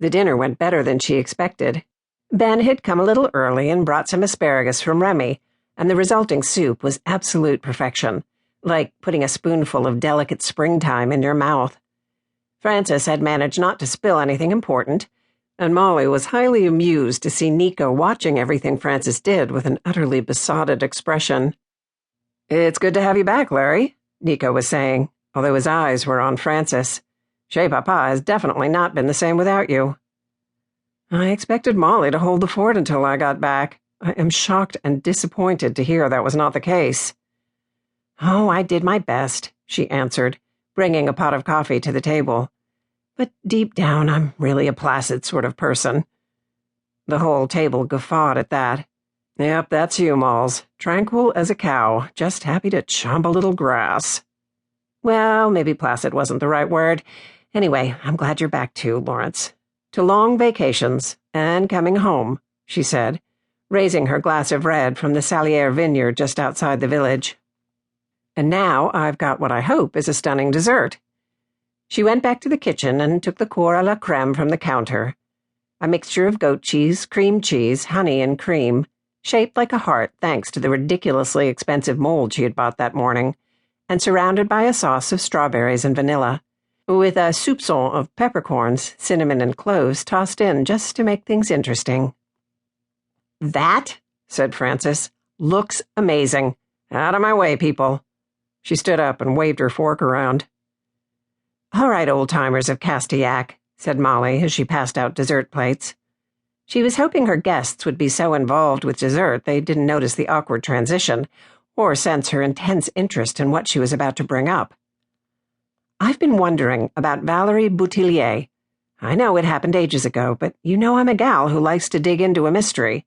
The dinner went better than she expected. Ben had come a little early and brought some asparagus from Remy, and the resulting soup was absolute perfection, like putting a spoonful of delicate springtime in your mouth. Frances had managed not to spill anything important, and Molly was highly amused to see Nico watching everything Frances did with an utterly besotted expression. "It's good to have you back, Larry," Nico was saying, although his eyes were on Frances. "Chez Papa has definitely not been the same without you." "I expected Molly to hold the fort until I got back. I am shocked and disappointed to hear that was not the case." "Oh, I did my best," she answered, bringing a pot of coffee to the table. "But deep down, I'm really a placid sort of person." The whole table guffawed at that. "Yep, that's you, Molls. Tranquil as a cow, just happy to chomp a little grass." "Well, maybe placid wasn't the right word. Anyway, I'm glad you're back too, Lawrence. To long vacations, and coming home," she said, raising her glass of red from the Salière vineyard just outside the village. "And now I've got what I hope is a stunning dessert." She went back to the kitchen and took the cour à la crème from the counter. A mixture of goat cheese, cream cheese, honey, and cream, shaped like a heart thanks to the ridiculously expensive mold she had bought that morning, and surrounded by a sauce of strawberries and vanilla, with a soupçon of peppercorns, cinnamon, and cloves tossed in just to make things interesting. "That," said Frances, "looks amazing. Out of my way, people." She stood up and waved her fork around. "All right, old-timers of Castillac," said Molly as she passed out dessert plates. She was hoping her guests would be so involved with dessert they didn't notice the awkward transition, or sense her intense interest in what she was about to bring up. "I've been wondering about Valerie Boutillier. I know it happened ages ago, but you know I'm a gal who likes to dig into a mystery.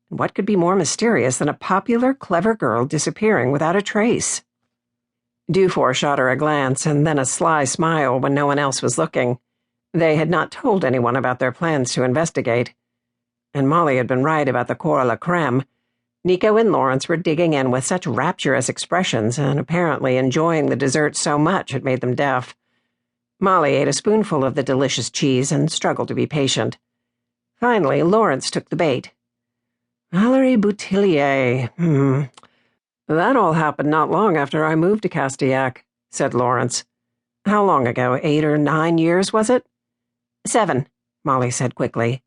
And what could be more mysterious than a popular, clever girl disappearing without a trace?" Dufort shot her a glance and then a sly smile when no one else was looking. They had not told anyone about their plans to investigate. And Molly had been right about the cour à la crème. Nico and Lawrence were digging in with such rapturous expressions and apparently enjoying the dessert so much it made them deaf. Molly ate a spoonful of the delicious cheese and struggled to be patient. Finally, Lawrence took the bait. "Valerie Boutillier, That all happened not long after I moved to Castillac," said Lawrence. "How long ago? 8 or 9 years, was it?" 7, Molly said quickly.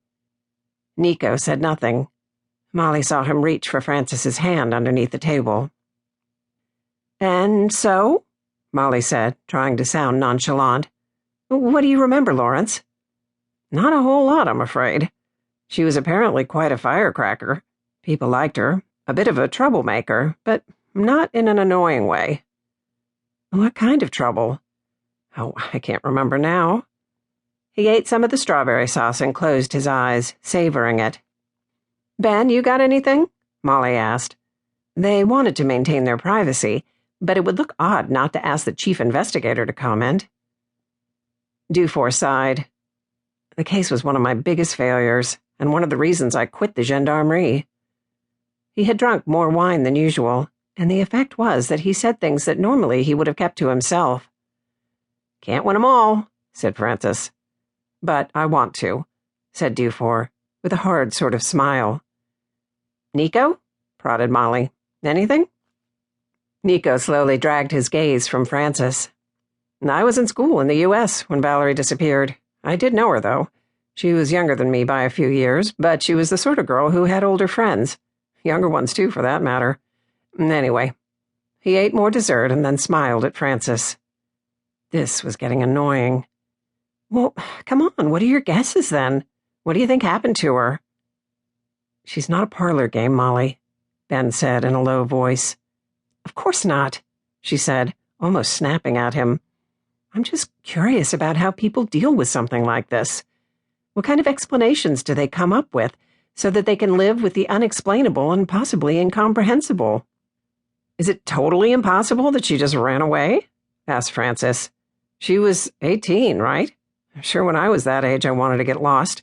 Nico said nothing. Molly saw him reach for Frances's hand underneath the table. "And so?" Molly said, trying to sound nonchalant. "What do you remember, Lawrence?" "Not a whole lot, I'm afraid. She was apparently quite a firecracker. People liked her. A bit of a troublemaker, but not in an annoying way." "What kind of trouble?" "Oh, I can't remember now." He ate some of the strawberry sauce and closed his eyes, savoring it. "Ben, you got anything?" Molly asked. They wanted to maintain their privacy, but it would look odd not to ask the chief investigator to comment. Dufort sighed. "The case was one of my biggest failures, and one of the reasons I quit the gendarmerie." He had drunk more wine than usual, and the effect was that he said things that normally he would have kept to himself. "Can't win 'em all," said Frances. "But I want to," said Dufort, with a hard sort of smile. "Nico?" prodded Molly. "Anything?" Nico slowly dragged his gaze from Frances. "I was in school in the U.S. when Valerie disappeared. I did know her, though. She was younger than me by a few years, but she was the sort of girl who had older friends. Younger ones, too, for that matter. Anyway." He ate more dessert and then smiled at Frances. This was getting annoying. "Well, come on, what are your guesses, then? What do you think happened to her?" "She's not a parlor game, Molly," Ben said in a low voice. "Of course not," she said, almost snapping at him. "I'm just curious about how people deal with something like this. What kind of explanations do they come up with so that they can live with the unexplainable and possibly incomprehensible?" "Is it totally impossible that she just ran away?" asked Frances. "She was 18, right? I'm sure when I was that age I wanted to get lost.